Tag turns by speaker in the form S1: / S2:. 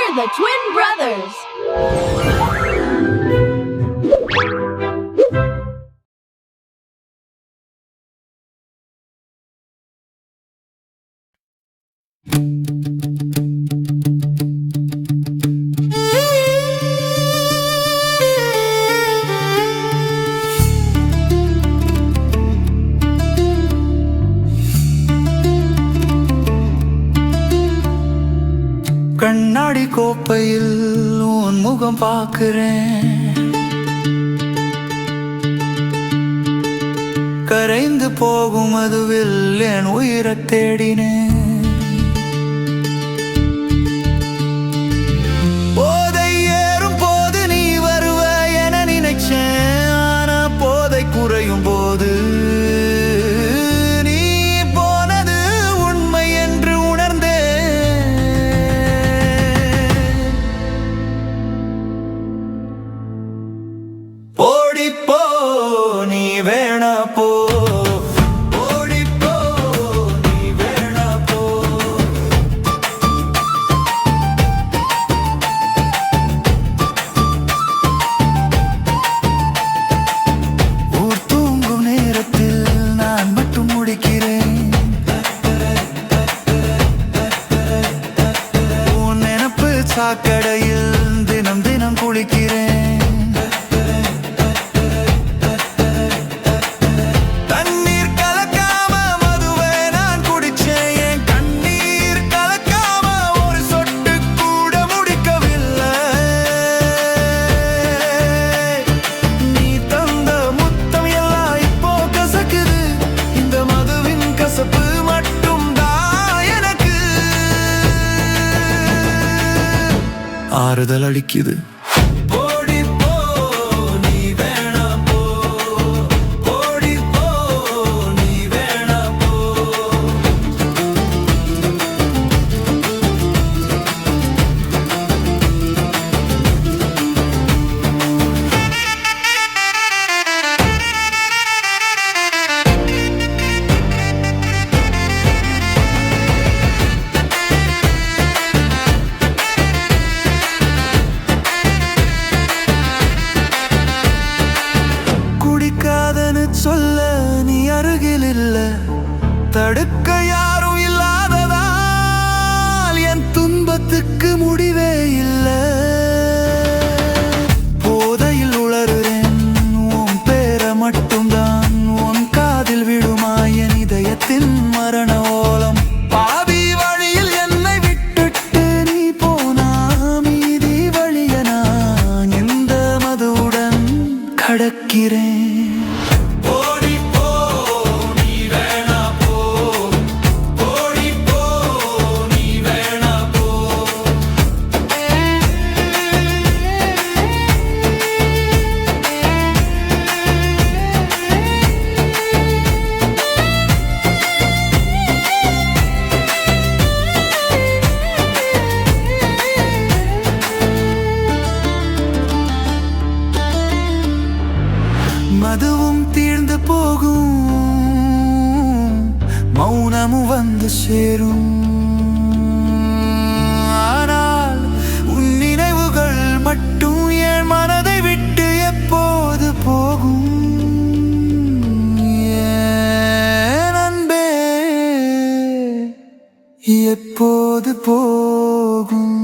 S1: We're the Twin Brothers.
S2: கண்ணாடி கோப்பையில் உன் முகம் பார்க்கிறேன், கரைந்து போகும் அதுவில் என் உயிரை தேடினேன். போதை ஏறும் போது நீ வருவ என நினைச்சேன், ஆனா போதை குறையும் போது சாக்கடையில் தினம் தினம் குளிக்கிறேன். தண்ணீர் கலக்காம மதுவை நான் குடிச்சேன், என் கண்ணீர் கலக்காம ஒரு சொட்டு கூட முடிக்கவில்லை. நீ தந்த முத்தம் எல்லாம் இப்போ கசக்குது, இந்த மதுவின் கசப்பு மட்டும் ஆறுதல் அளிக்குது. சொல்ல நீ அருகில் இல்ல, தடுக்க யாரும் இல்லாததால் என் துன்பத்துக்கு முடிவே இல்லை. போதையில் உளறுறேன், உன் பேரை மட்டும்தான் உன் காதில் விடுமா என் இதயத்தின் மரண ஓலம். பாதி வழியில் என்னை விட்டுட்டு நீ போனா மீதி வழிய நான் இந்த மதுவுடன் கடக்கிறேன். மதுவும் தீர்ந்து போகும், மௌனமும் வந்து சேரும். ஆனால் உன் நினைவுகள் மட்டும் என் மனதை விட்டு எப்போது போகும்? என் அன்பே எப்போது போகும்?